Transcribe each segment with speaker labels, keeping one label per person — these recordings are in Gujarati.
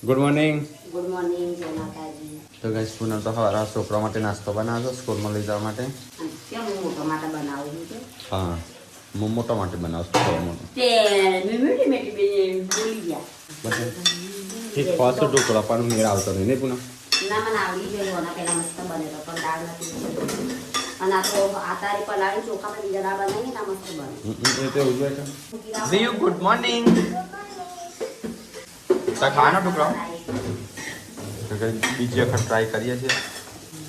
Speaker 1: Good morning.
Speaker 2: ગુડ મોર્નિંગ, જય માતાજી.
Speaker 1: તો ગાઈસ પૂનમ તો સવારે છોકરા માટે નાસ્તો બનાવજો સ્કૂલમાં લઈ જવા માટે.
Speaker 2: કેમ હું મોટો માટે બનાવું છું?
Speaker 1: હા, હું મોટા માટે બનાવશું થોડો મોટો.
Speaker 2: તે મીઠી મીઠી બે બોલી ગયા.
Speaker 1: એક પાછો ઢોકળા પણ મેળ આવતો નહીં પૂનમ.
Speaker 2: ના મને આવડી ગયું હોના પહેલા મસ્ત બનેલો પણ દાળ નથી. અને આ તો આતારી પલાળી ચોખા પર બીજા દાળ બનાવીને ના મસ્ત બને.
Speaker 1: એ તો એવું છે. GU good morning. તા ખાવાનો ઢોકળા. તો ગાઈસ બીજી વખત ટ્રાય કરીએ છીએ.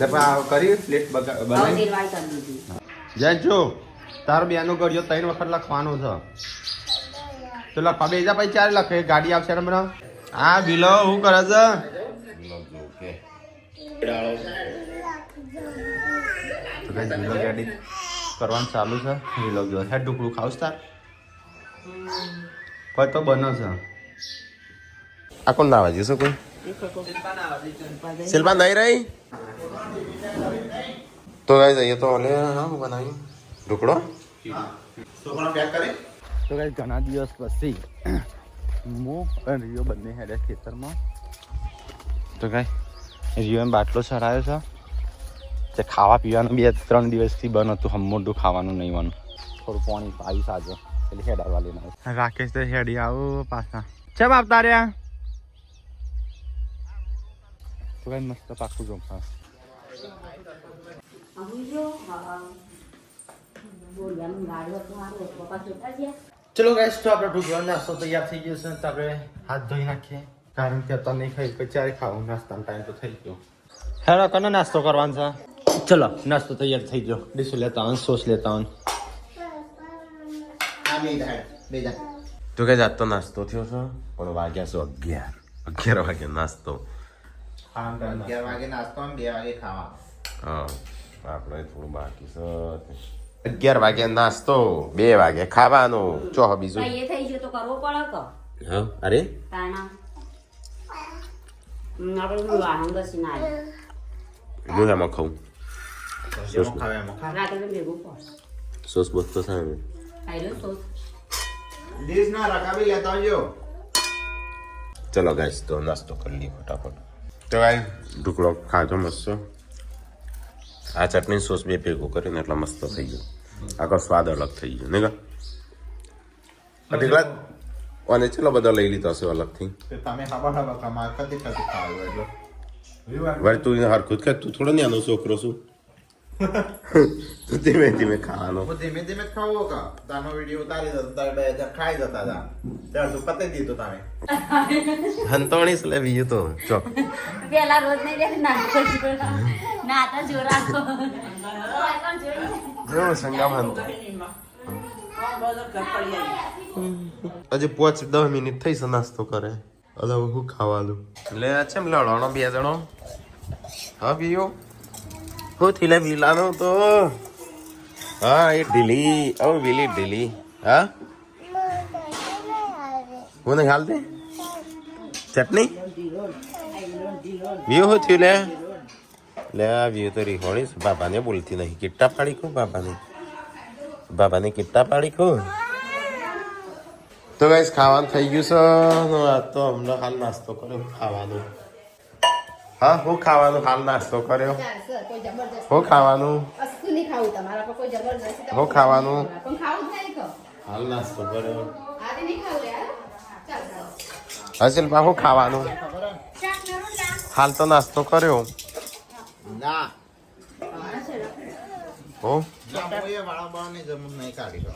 Speaker 1: આપણે કરી પ્લેટ બનાવી.
Speaker 2: તેલવાઈ કરી દીધી.
Speaker 1: જયજો તારો બેનો કર્યો 3 વખત લખવાનો છે. તો લખવા બેજા પછી 4 લખે ગાડી આવશે ને બરાબર. હા બિલો હું કરે છે? તો કઈ બિલો ગાડી કરવાનું ચાલુ છે. બિલો જો હે ઢુકડું ખાવસ તાર પર તો બનો છે. આ કોણ નાવા જશે કોઈ? શિલ્પા નહીં રહી તો ગાઈસ અહીંયા તો ઓલે હા બનાવી ઢોકળો. છોકરા પેક કરી. તો ગાઈસ ઘણા દિવસ પછી હું અને રિયો બંને હેડે ખેતરમાં. તો ગાઈસ રિયો એમ બાટલો ચડાયો છે. તે ખાવા પીવાનું 2-3 દિવસથી બંધ હતું. હમણાં ખાવાનું નહીં વાનું થોડું પાણી પાવી સાજો એટલે હેડાવા લઈને આવ્યો. રાકેશ તો હેડી આવો પાછા ચમ આવતા રહ્યા. તો ગાઈસ મસ્ત પાકું જમવા. ચલો ગાઈસ તો આપણે ઢોકળાનો નાસ્તો તૈયાર થઈ ગયો છે. તો આપણે હાથ ધોઈ નાખીએ કારણ કે અત્યારે નહીં ખાઈ પછી ખાવું. નાસ્તાનો ટાઈમ તો થઈ ગયો. હેરો કનો નાસ્તો કરવાનો છે? ચલો નાસ્તો તૈયાર થઈ ગયો. ડીશું લેતા હોય સોસ લેતા હોય. તો કઈ જાતનો નાસ્તો થયો છે પણ વાગ્યા છે 11 વાગે નાસ્તો.
Speaker 3: 11 વાગે નાસ્તો અને 2 વાગે ખાવા.
Speaker 1: હા આપણે થોડું બાકી છે. 11 વાગે નાસ્તો 2 વાગે ખાવાનું. ચો બીજું
Speaker 2: એ થઈ ગયો તો કરવો પડે કે?
Speaker 1: હા અરે
Speaker 2: તાણા આપણે વાહન બસી ના
Speaker 1: હું એમાં ખાઉં.
Speaker 3: જેમાં ખાવે એમાં ખા.
Speaker 2: રાતે ભેગું પડ
Speaker 1: સોસ બોસ તો સામે
Speaker 2: ખાઈ લો સોસ.
Speaker 3: ડીશ ના રકાબી લેતા આવજો.
Speaker 1: ચલો ગાઈસ તો નાસ્તો કરી લઈએ ફટાફટ. તો ગાઈસ ઢોકળો ખાજો મસ્ત. આ ચટણી સોસ બે ભેગું કરીને એટલા મસ્ત થઈ ગયું. આખો સ્વાદ અલગ થઈ ગયો ને કા અઢીકલા અને ચલો બધા લઈ લીધો હશે અલગથી.
Speaker 3: તમે ખબર કમાલ કદી ખાવ એટલે
Speaker 1: વળી તું હરખું જ તું થોડો નાનો છોકરો છું. તું ધીમે ધીમે ખાવાનો.
Speaker 3: ધીમે ધીમે ખાવો કા. તાનો વિડીયો ઉતારી દો તારે 2000 ખાઈ જતા હતા ત્યારે તું પતાઈ દીધું તમે.
Speaker 1: હંતોણી લે બીજું તો ચો
Speaker 2: પેલા રોજ નહીં લે ના તો જોરાકો
Speaker 1: જો સંગામ હંતો હજી 5-10 મિનિટ થઈ છે નાસ્તો કરે. અલે હું ખાવાનું લે ચેમ લડવાનો 2 જણો. હા બીયો હું થી લે વિલાનો તો હા એ ઢીલી ઓ વિલી ઢીલી હા હું નહીં હાલ દે ચટણી વ્યૂ હું થયું લે આ વ્યૂ તો રીહોણી બાબાને બોલતી નહીં. કિટ્ટા પાડી ખો બાબાને કિટ્ટા પાડી ખો. તો ગાઈસ ખાવાનું થઈ ગયું છે. આ તો હમણાં હાલ નાસ્તો કર્યો ખાવાનું. હા હું ખાવાનું હાલ નાસ્તો કર્યો. હું ખાવાનું હું ખાવાનું હાલ નાસ્તો કર્યો. હસીલ બા હું ખાવાનું હાલ તો નાસ્તો કર્યો.
Speaker 3: ના
Speaker 1: હો
Speaker 3: કોઈ વાળા બાળાની જમીન નહીં કાઢી દો.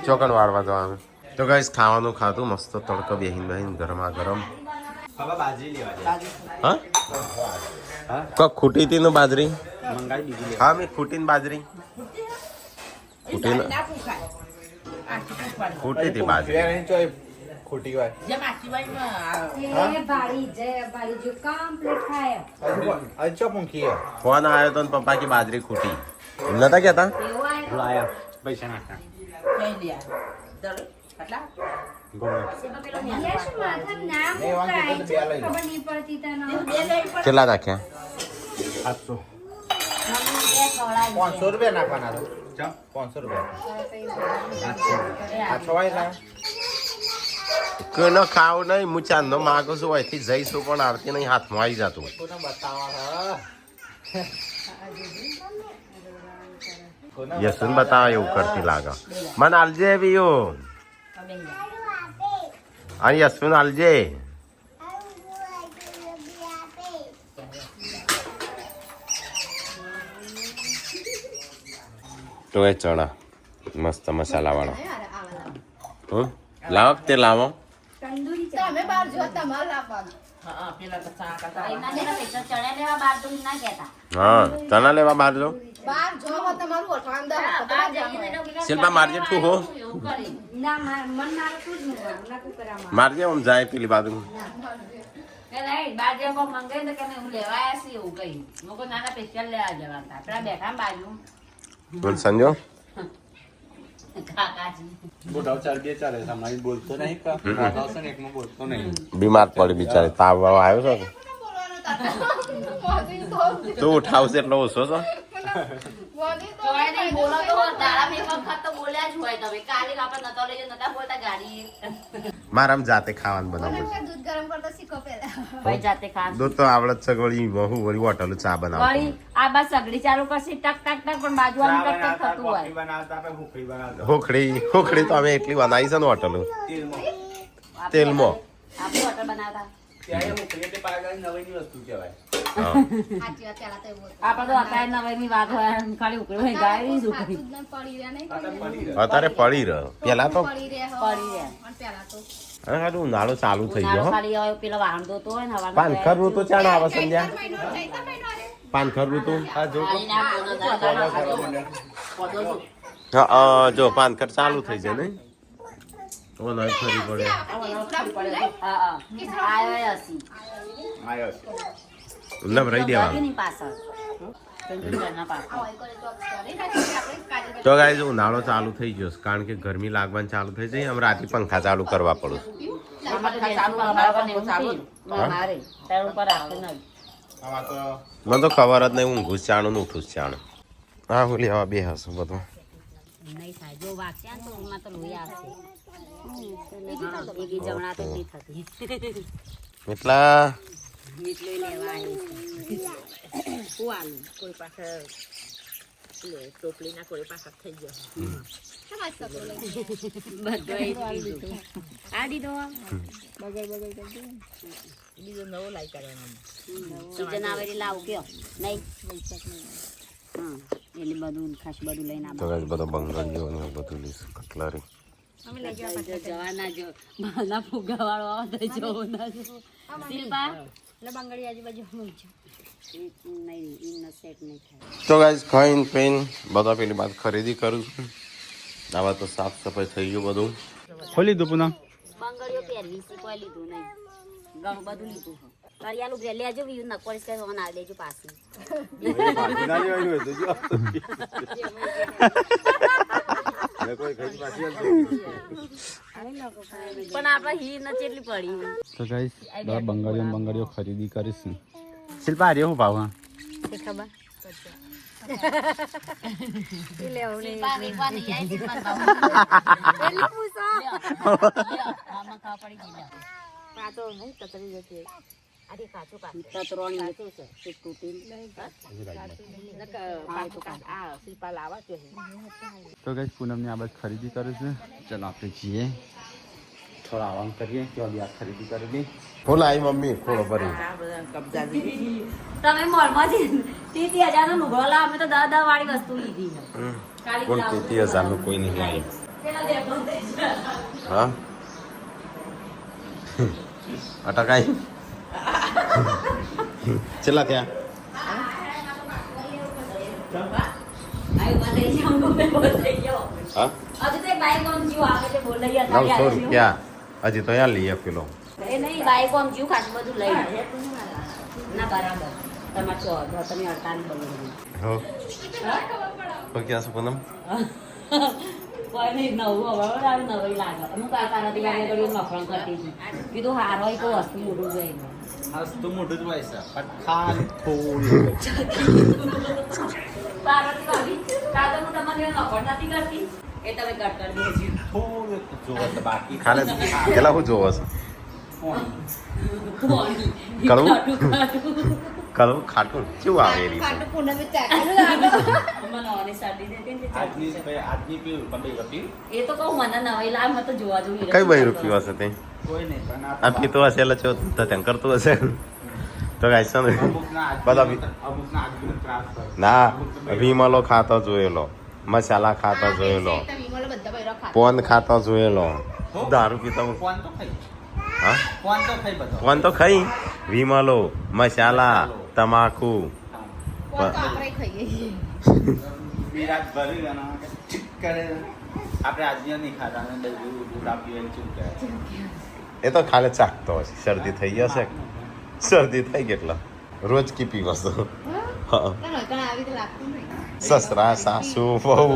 Speaker 1: ચોકન વાળવા જવાનું. તો ગાઈસ ખાવાનું ખાધું મસ્ત તડકો બેહીન ગરમા ગરમ. હા કોક ખૂટી હતી ને બાજરી હા મેં ખૂટીને બાજરી ખૂટી હતી બાજરી
Speaker 3: ખોટી વાત. અચ્છા પૂંખી
Speaker 1: ફોન આવ્યો તો ને પપ્પા की બાજરી ખૂટી એમ નતા કહેતા.
Speaker 3: પૈસા નાખા
Speaker 1: કેટલા નાખ્યા?
Speaker 3: 700 500 રૂપિયા નાખવાના હતા. 500 રૂપિયા 800 વાય
Speaker 4: કોઈનો ખાવું નહીં હું ચાંદનો માગું છું અહીંથી જઈશું પણ આરતી નહીં હાથમાં આવી જતું યશુન બતાવે એવું કરતી લાગે મને આલજે બીયું અને યશુન આલજે તો એ ચણા મસ્ત મસાલા વાળો લાવો તે લાવો
Speaker 5: તમે બહાર જો તમારે લાવવાનું
Speaker 4: હા ચણા લેવા બહાર જો
Speaker 5: બહાર જો તમારું ઓઠવાંદા
Speaker 4: શિલ્પા મારજે તું હો મારજે આમ જાય પેલી બાજુ બોલ સંજો બીમાર પડી બિચારી તાવ વાવ આવ્યો છે તું ઉઠાવશે એટલો ઓછો છો મારામ જાતે ખાવાનું બનાવું
Speaker 5: દૂધ ગરમ કરતા શીખો પહેલા
Speaker 4: દૂધ તો આવડત છે વળી બહુ વળી હોટલ ચા બનાવ
Speaker 2: આ બસ સગડી ચાલુ કરશે ટક ટક ટક પણ બાજુ આમ ટક ટક થતું હોય
Speaker 4: હોખડી તો અમે એટલી બનાવી છે ને હોટલ તેલમાં
Speaker 2: આપણે હોટલ બનાવતા
Speaker 5: સાચી વાત પેલા તો એવું
Speaker 2: આપણે તો અત્યારે નવાઈની વાત હોય ખાલી ઉકળી હોય ગાય જ ઉકળી
Speaker 5: હતું પડી રહ્યા નહીં
Speaker 4: અત્યારે પડી રહ્યો પેલા તો
Speaker 5: પડી રહ્યા
Speaker 2: પડી રહે
Speaker 5: પેલા તો
Speaker 4: હારું ઉનાળો ચાલુ થઈ ગયો હો.
Speaker 2: ખાલી હવે પેલો વાહન દોતો હોય ને હવાનો
Speaker 4: પાનખર ઋતુ ચાણ આવે સંધ્યા પાનખર ઋતુ હા જો પાનખર ચાલુ થઈ જાય નહીં ઓ નહીં ફરી પડે નવરાઈ દેવાનું તો ગાઈઝ ઉનાળો ચાલુ થઈ ગયો છે, કારણ કે ગરમી લાગવાની ચાલુ થઈ જાય. અમે રાતે પંખા ચાલુ કરવા પડે. મને તો ખબર જ નહીં, ઊંઘું ચાણું ને ઉઠું ચાણું. હા હું લેવા બે હશું બધું એટલા બધો બંગડીઓ ને બધું લઈશું, કટલારી. તો ગાઈઝ ખાઈને પીને બધા પેલી બાદ ખરીદી કરું છું. આવા તો સાફ સફાઈ થઈ ગયું બધું. ખોલી દઉં પુનઃ
Speaker 2: બંગડીઓ પહેરવી છે, કોઈ લીધું નહીં, ઘણું બધું લીધું. કરિયાલું ઘરે લેજો, બીજું નકોરીશ કઈ હોવા ના દેજો પાછી. પણ આપડે હીર ને કેટલી પડી.
Speaker 6: તો ગાઈસ બંગડીઓ ખરીદી કરીશું. શિલ્પા આ હું ભાવ? હા
Speaker 2: ખબર
Speaker 6: તો ગાઈસ પૂનમની આ બસ ખરીદી કરે છે. ચાલો આપણે જઈએ, થોડા આરામ કરીએ. ત્યાં બી આ ખરીદી કરેલી.
Speaker 4: ફૂલ આવી મમ્મી થોડો ભરી.
Speaker 2: તમે મોલમાંથી 30,000 નો લુગડો લાવ, અમે તો 10,000 વાળી વસ્તુ લીધી.
Speaker 4: કોણ 30,000 નું કોઈ નહીં લાવ્યું? હા અટકાઈ ચલા ત્યાં ₹900 હજી તો અહીંયા લઈએ પેલો.
Speaker 2: એ નહીં, બાઈક આમ જીવ ખાસ બધું લઈ ના બરાબર. તમારે તમે 48 બની.
Speaker 4: હો તો ક્યાં છે પૂનમ?
Speaker 2: કોઈ નહીં, નવું હવે નવી લાગે. અમુક કાકાનાથી ગાડી કરી નફરણ કરતી હતી, કીધું હારો હોય કોઈ વસ્તુ મોટું જોઈએ.
Speaker 3: વસ્તુ મોટું જ હોય છે, પણ ખાલી થોડું
Speaker 2: પાર્વતી ભાભી, કાં તો હું તમને નફરણ નથી કરતી, એ તમે કટ કરી દેજો.
Speaker 6: થોડું જોવો તો બાકી
Speaker 4: ખાલે પેલા હું જોવો છો કડવું કડવું ખાટું કેવું આવે એ રીતે
Speaker 6: આજની પીવું પણ પીવું
Speaker 2: એ તો કહું મને નવાઈ લાવ મને તો જોવા જેવું
Speaker 4: કઈ બહી રૂપિયો હશે તે
Speaker 6: કોઈ નહીં પણ
Speaker 4: આ પીતો હશે એટલે ચો તો તેમ કરતું હશે તો કાંઈ છે ને બધા
Speaker 6: અમુકના આજનો ત્રાસ થાય
Speaker 4: ના વિમલો ખાતો જોયેલો મસાલા ખાતો જોયેલો પોન ખાતો જોયેલો દારૂ પીતો
Speaker 6: ફોન તો ખાઈ
Speaker 4: હા
Speaker 6: ફોન તો ખાઈ બધો
Speaker 4: પોન તો ખાઈ વિમલો મસાલા તમાકુ
Speaker 6: વિરાટ ભરી અને ચીક કરે આપણે આજ્ઞા નહીં ખાતા અને દૂધ આપીએ ચૂપ કરે
Speaker 4: એ તો ખાલે ચાકતો હશે શરદી થઈ જશે શરદી થઈ ગઈ એટલે રોજ કી પીવો છો હા સસરા સાસુ વહુ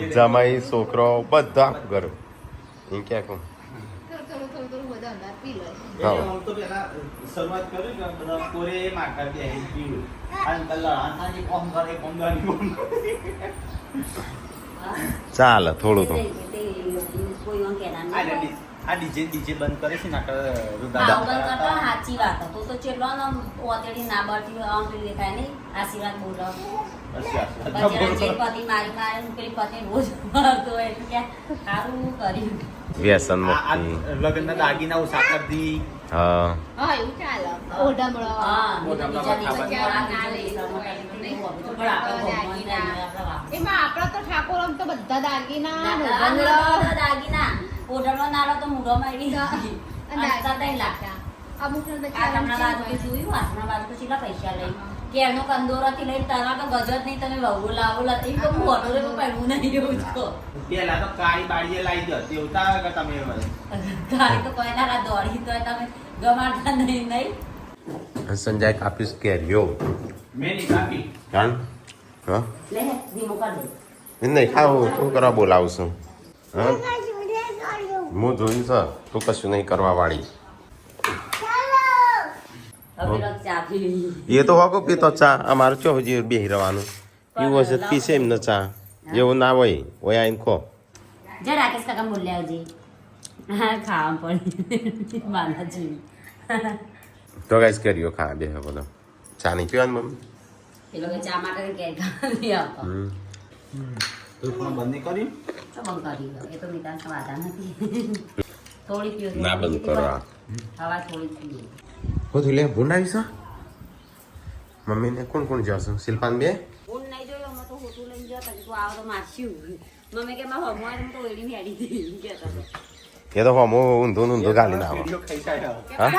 Speaker 4: જમાઈ છોકરો બધા ઘર એમ ક્યાં કહું હા
Speaker 6: હું તો પેલા શરૂઆત કરી કે બધા કોરે માખા કે પીવું અને કલર આનાની કોમ કરે કોમ
Speaker 4: ચાલે થોડું તો આ
Speaker 6: ડીજે બંધ કરે છે ને
Speaker 2: સાચી વાત તો ચેટલો ઓતેડી ના બળતી આમ પેલી દેખાય નહીં આશીર્વાદ બોલો પતિ મારી મારે પેલી પતિ રોજ મારતો હોય એટલે કે સારું કર્યું
Speaker 4: વ્યસન મુક્તિ
Speaker 6: લગ્નના દાગીના ઓછા કરી દી
Speaker 4: હા
Speaker 5: એવું ચાલે ઓઢા મળવા એમાં આપડા તો ઠાકોર આમ તો બધા દાગીના
Speaker 2: દાગીના ઓઢાનો નાળો તો મૂઢો મારી અમુક જોયું વાસણા બાજુ તો કેટલા પૈસા લઈ કેરનો કંદોરાથી લઈને તારા તો ગજત નહીં તમે વહુ લાવો એ તો હું ઓટોરે પડવું નહીં એવું છો
Speaker 6: પેલા તો કાળી બાળીએ લાવી દો દેવતા કે તમે
Speaker 2: કાળી તો કોઈ ના દોડી તો તમે ગમાડતા નહીં
Speaker 4: સંજય કાપીશ કેરીઓ
Speaker 6: મેં નહીં કાપી
Speaker 4: કારણ હા
Speaker 2: લે ધીમો કર દે
Speaker 4: નહીં ખાવું તું કરવા બોલાવું છું હા હું જોયું છે તું કશું નહીં કરવા વાળી એ તો હોકો પીતો ચા અમારે ચો હજી બેહી રહેવાનું એવું હશે પીશે એમને ચા એવું ના હોય ઓય આઈને ખો
Speaker 2: જા રાકેશ કાકા બોલ્યા આવજે હા ખાવા પડી માના જેવી
Speaker 4: તો ગાઈસ કર્યો ખા બે બધો ચા નહીં પીવાનું મમ્મી
Speaker 2: એ લોકો ચા માટે કે ખાલી આવતો
Speaker 6: તો પણ બંધ કરી
Speaker 2: તો બંધ કરી દો એ તો મીઠા વાદા નથી થોડી પીઓ
Speaker 4: ના બંધ કરો
Speaker 2: હવા થોડી પીઓ
Speaker 4: બધું લે ભૂંડાવી છે મમ્મીને કોણ કોણ જશે શિલ્પાન બે
Speaker 2: હું નહીં જોયો અમે તો હોટું લઈને જતા તું આવો તો મારશું મમ્મી કે મારા હમવાય તો એડી હેડી દીધી કહેતા
Speaker 4: એ તો હમો ઊંધું ઊંધું ગાલી ના
Speaker 6: વિડિયો ખાઈ જાય
Speaker 4: હા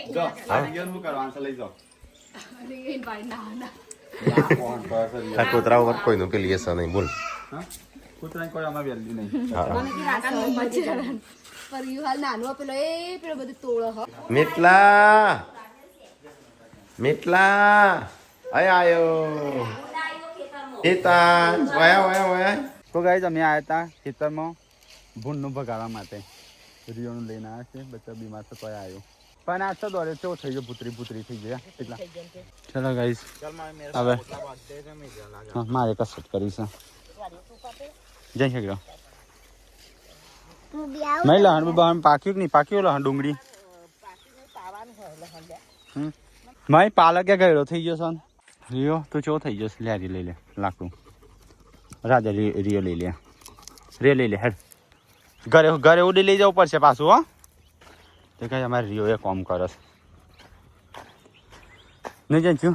Speaker 6: જો આ વિડિયો નું કરવાનું છે લઈ જાઓ
Speaker 4: આ કૂતરા ઉપર કોઈનું પેલી હશે નહીં બોલ
Speaker 6: હા કૂતરાની કોઈ આમાં વેલ્યુ નહીં
Speaker 4: હા
Speaker 2: મમ્મી કે રાકા નું બચી જાય
Speaker 5: પર યુ હાલ નાનું પેલો પેલો બધું તોળો હ
Speaker 4: મીટલા અય આયો ઈતા વયા
Speaker 6: તો ગાઈઝ અમે આવ્યા હતા ખેતરમાં ભૂંડનું ભગાડવા માટે રિયોનું લઈને આવ્યા છે બચ્ચા બીમાર તો કોઈ આવ્યો પણ આ તો દોડે કેવો થઈ ગયો પુતરી થઈ ગયા એટલા ચલો ગાઈઝ હવે હા મારે કસરત કરી છે જઈ શક્યો નહીં લહણ બહણ પાક્યું કે નહીં પાક્યું લહણ ડુંગળી મારી પાલક ક્યાં ગયેલો થઈ ગયો સન રિયો તો ચો થઈ જશે લે લઈ લે લાકડું રાજા રિયો લઈ લે રે લઈ લે હેડ ઘરે ઉડી લઈ જવું પડશે પાછું હો તો કઈ અમારે રિયો એ કોમ કરે છે નહીં જાય છું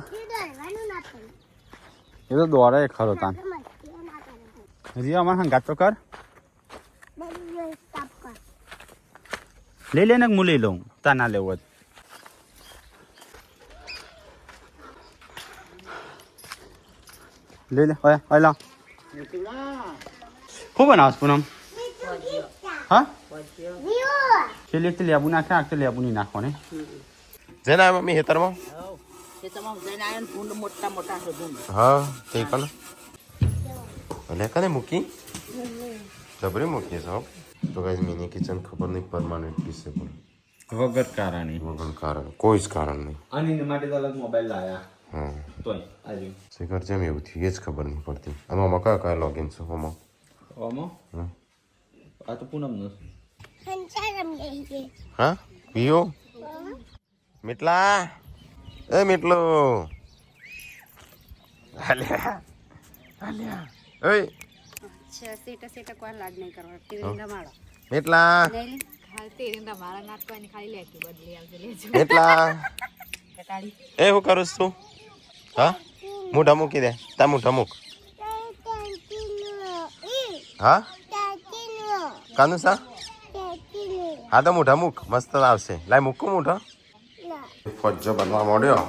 Speaker 6: એ તો દોડે ખરો તાન રિયો અમારે હંગાત તો કર લઈ લે ને હું લઈ લઉં તા ના લેવું લઈ લે ઓય ઓય લા શું બનાવશ પૂનમ હા છેલ્લે તે લેબુ નાખે આખતે લેબુ નહીં નાખો ને
Speaker 4: જઈને આવ્યા મમ્મી હેતરમાં હા તે કને અને કને મૂકી જબરી મૂકી છે તો ગાઈસ મિની કિચન ખબર નહીં પરમાનન્ટ પીસ છે પણ
Speaker 6: વગર કારણ
Speaker 4: વગર કારણ કોઈ જ કારણ નહીં
Speaker 6: અને માટે તો અલગ મોબાઈલ લાયા
Speaker 4: હા
Speaker 6: તોય આજે
Speaker 4: શિખર જેમ એવું થયું એ જ ખબર નહીં પડતી અને આમાં કયા કયા લોગિન છે આમાં
Speaker 6: ઓમો
Speaker 4: હમ.
Speaker 6: આ તો પૂનમનો
Speaker 4: હા પીઓ મીટલા એ મીટલો હાલ્યા હાલ્યા ઓય
Speaker 5: સેટા સેટા કોઈ લાડ નહીં કરવા તીરંગા માળો
Speaker 4: મીટલા
Speaker 5: હાલ તીરંગા માળા નાટ કોઈ ખાલી લેતી બદલી આવજે લેજો
Speaker 4: મીટલા એ હું કરું છું હા મોઢા મૂકી દે તા મોઢા મૂક હા કાનું સા હા તો મોઢા મૂક મસ્ત આવશે લાય મૂકું મોઢા ફજ્જો બનવા માંડ્યો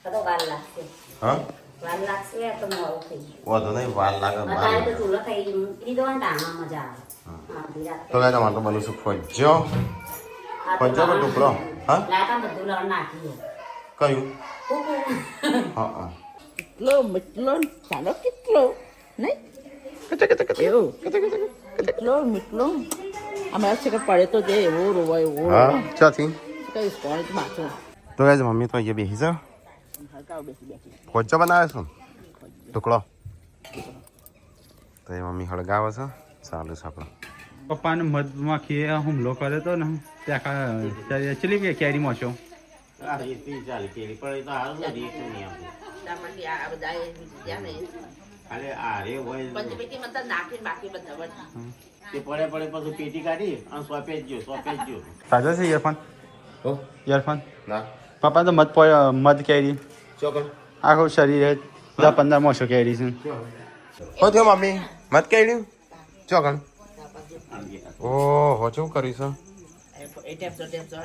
Speaker 2: તો વાર લાગશે
Speaker 4: હા
Speaker 2: વાર લાગશે તો મોડું થઈ ગયું
Speaker 4: વાંધો નહીં વાર લાગે
Speaker 2: અત્યારે તો ચૂલો થઈ ગયું મૂકી દો ને તાણા મજા આવે હા ધીરા
Speaker 4: તો ગાય તમારે તો બનું છું ફજ્જો ફજ્જો નો ટુકડો હા
Speaker 2: લાતા બધું લણ નાખી
Speaker 4: કયું હા હા
Speaker 7: કેટલો મીઠલો ચાલો કેટલો નહીં કેટલો મીઠલો અમારા છે કે પડે તો જે એવો રોવાય એવો
Speaker 4: હા ચાથી
Speaker 7: કઈ કોણ માથું
Speaker 4: તો ગાય મમ્મી તો અહીંયા બેસી જાઓ
Speaker 7: હરકાવ બેસી બેસી
Speaker 4: ફજ્જો બનાવે છે ટુકડો તો એ મમ્મી હળગાવે છે ચાલુ છે આપણે
Speaker 6: પપ્પાને મધમાખીએ હુમલો કર્યો તો ને ત્યાં ચલી ગયા કેરીમાં છો
Speaker 7: તામાંથી આ બધા ત્યાં નહીં પંચપેટીમાં તો નાખીને બાકી બધા
Speaker 6: તાજા છે ઈયરફોન
Speaker 4: ઓ
Speaker 6: ઈયરફોન
Speaker 4: ના
Speaker 6: પપ્પા તો મધ કેરી
Speaker 4: ચોકડ
Speaker 6: આખું શરીર 10-15 મોસો કેરી છે
Speaker 4: હો થયો મમ્મી મત કેડ્યું ચોકડ ઓહો શું કરીશું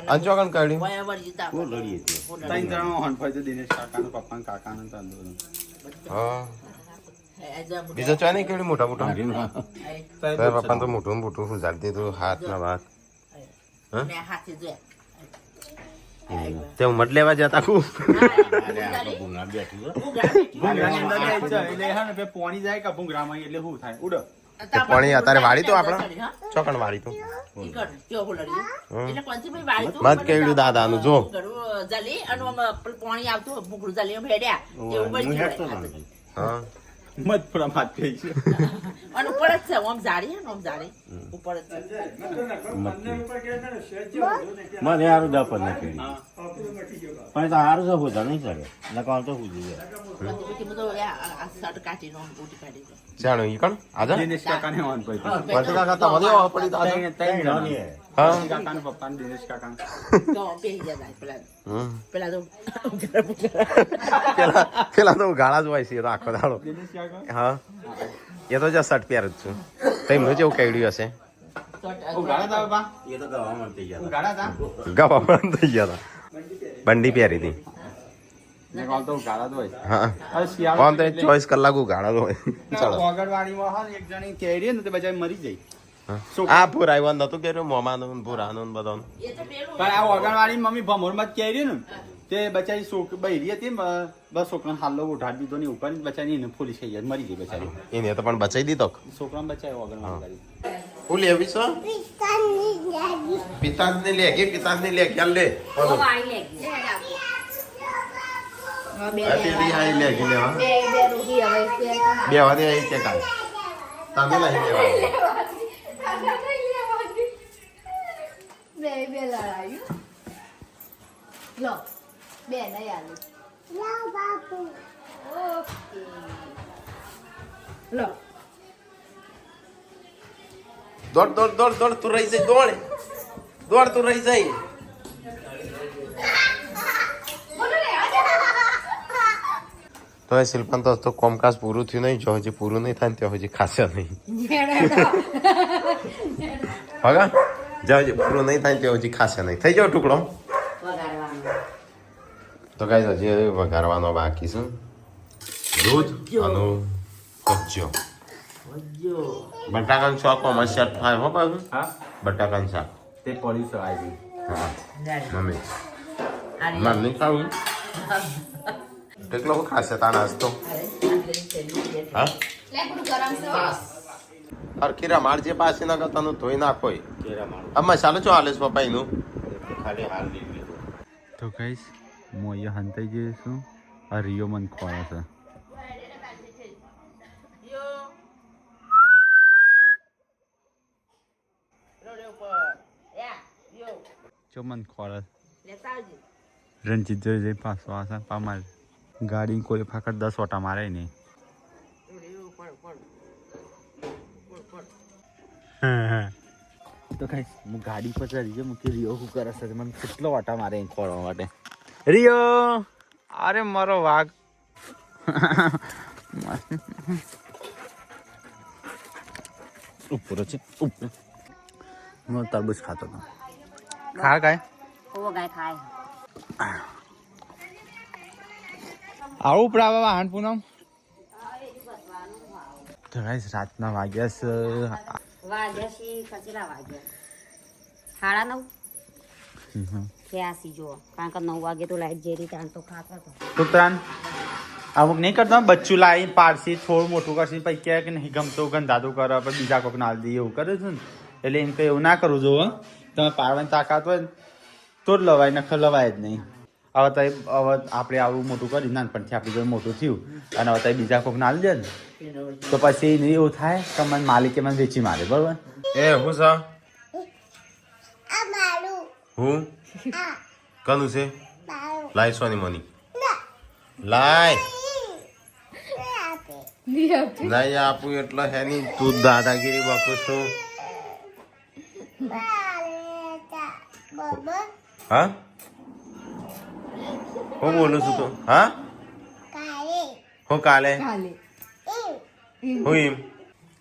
Speaker 4: આ ચોકડ કાઢ્યું
Speaker 6: ત્રણ જણા હનફાઈ તો દિનેશ કાકાનો પપ્પાનો કાકાનો તો અંદર
Speaker 4: હા બીજો ચા નહીં કેડ્યું મોટા મોટા તારા પપ્પાને તો મોટું મોટું હું જાણતી તું હાથ ના વાત તે મત લેવા જતા કુ
Speaker 6: પોણી જાય કે ભૂંગરામાં એટલે શું થાય ઉડો
Speaker 4: પાણી અત્યારે વાળી તો આપણે ચોકડ વાળી તો મત કેડ્યું દાદાનું જો
Speaker 7: પાણી આવતું ભૂખડું જલી ભેડ્યા એવું બની
Speaker 4: હા
Speaker 6: મત પૂરા માત થઈ છે
Speaker 7: અને ઉપર જ છે ઓમ જાડી ને ઓમ જાડી ઉપર જ
Speaker 8: મને સારું દા પર નથી પણ તો સારું છે હોતા નહીં સર નકામ તો હું જોઈએ
Speaker 7: છે બધો આ શર્ટ કાઢીને ઉટી કાઢી
Speaker 4: ચાલો ઈ કણ આજા
Speaker 6: દિનેશ કાકાને હનફાઈ
Speaker 4: વર્ત કાકા તમને આવા પડી દાદા હા
Speaker 6: કાકાનો પપ્પાનો દિનેશ કાકાનો
Speaker 7: તો પેહી જાય પેલા
Speaker 4: હમ
Speaker 7: પેલા તો
Speaker 4: પેલા તો ગાળા જ હોય છે એ તો આખો દાડો
Speaker 6: દિનેશ કાકા
Speaker 4: હા એ તો જ શર્ટ પહેર જ છું તેમનું જેવું કેડ્યું હશે
Speaker 6: ઉગાડા તા બાપા
Speaker 8: એ તો ગવામાં થઈ ગયા
Speaker 6: ઉગાડા તા
Speaker 4: ગવા પણ થઈ ગયા હતા બંડી પહેરી હતી
Speaker 6: ને કોલ તો ઉગાડા જ હોય
Speaker 4: હા
Speaker 6: હવે શિયાળો
Speaker 4: આમ તો 24 કલાક ગાળા જ હોય ચાલો
Speaker 6: ઓગણવાડીમાં હા એક જણી કેરી ને તે બજાય મરી જાય
Speaker 4: આ ભૂરાઈ નતું કર્યું મોમાનું ભૂરાનું બધાનું
Speaker 6: પણ આ ઓગણવાડી મમ્મી ભમોરમાં જ કેરી ને તે બચારી શોક બૈરી હતી ને બસ છોકરાને હાલો ઉઠાડી દીધો ને ઉપર બચારી એને ફૂલી થઈ જાય મરી ગઈ બચારી
Speaker 4: એને તો પણ બચાઈ દીધો
Speaker 6: છોકરાને બચાયો ઓગણવાડી
Speaker 4: હું લેવી છો પિતાજ ને લે કે પિતાજ ને લે ક્યાં લે
Speaker 2: તો વાળી લેગી
Speaker 4: આ પેલી આઈ લે કે લેવા
Speaker 5: બે રૂહી હવે
Speaker 4: બે વાદે આઈ કે કાલ તમે લઈ લેવા
Speaker 5: બે લડાયું લો બે નહીં આલું ઓકે લો
Speaker 4: દોડ દોડ દોડ દોડ તું રહી જાય દોડ તું રહી જાય તો એ શિલ્પન તો કોમકાજ પૂરું થયું નહીં જો હજી પૂરું નહીં થાય ને ત્યાં હજી ખાશે નહીં હગા જો હજી પૂરું નહીં થાય ને ત્યાં હજી ખાશે નહીં થઈ જાવ ટુકડો
Speaker 2: વગાડવાનું
Speaker 4: તો કાંઈ હજી વઘારવાનો બાકી છે દૂધ અને કચ્ચો બટાકાનું શાક મસ્ત થાય હો પાછું
Speaker 6: હા
Speaker 4: બટાકાનું શાક
Speaker 6: તે પડ્યું છે આવી
Speaker 4: હા મમ્મી મારે નહીં ખાવું કેટલો ખાશે તાણા હસતો હા હરખી રમાડ જે પાસે ના કરતાનું ધોઈ નાખો આ મસાલો ચો હાલે છે પપ્પા એનું
Speaker 8: ખાલી હાલ દીધી
Speaker 6: તો કહીશ હું અહીંયા હંતાઈ જઈશું આ રિયો મને ખોળે છે જો મને ખોળે રણજીત જોઈ જઈ પાછો આશા પામાર ગાડી કોઈ ફાકર 10 ઓટા મારે નહીં તો કઈ હું ગાડી પર ચડી ગયો મૂકી રિયો શું કરે છે મને કેટલો ઓટા મારે અહીં ખોળવા માટે રિયો અરે મારો વાઘ ઉપર છે ઉપર હું તરબૂચ ખાતો હતો ખા કાંઈ
Speaker 2: ઓ ગાય ખાય
Speaker 6: આવું પડાવવા વાહન પૂનમ તો ગાઈસ રાતના વાગ્યા છે
Speaker 2: વાગ્યા છે કચરા વાગ્યા 9:30 થયા જો કારણ કે 9 વાગે તો લાઈટ જઈ રહી ત્યાં તો ખાતા તો
Speaker 6: કુતરાન અમુક નહીં કરતો બચ્ચું લાવી પાડસી થોડું મોટું કરશે પછી કહે કે નહીં ગમતું ગંધાતું કરે પછી બીજા કોઈક નાલ દઈએ એવું કરે છે ને એટલે એમ કંઈ એવું ના કરવું જોવો તમે પાડવાની તાકાત હોય તો જ લવાય નખર લવાય જ નહીં હવે તો હવે આપણે આવું મોટું કરી નાનપણથી આપણી જોડે મોટું થયું અને હવે તો બીજા કોઈક નાલ દે ને તો પછી એવું થાય કે મને માલિકે મને વેચી મારે બરોબર
Speaker 4: એ હું છે હું કનું છે લાય સોની મની લાય નહીં આપું એટલે હેની તું દાદાગીરી બાપુ છું હા હું બોલું છું તું હા હું કાલે હું એમ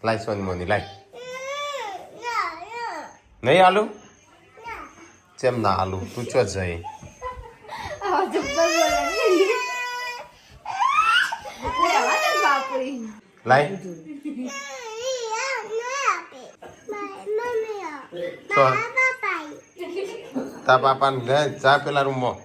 Speaker 4: લાય સોની મની લાય નહીં આલુ ચેમ ના આલુ તું ચો જઈ લાય તો તા પાપાને લે જા પેલા રૂમમાં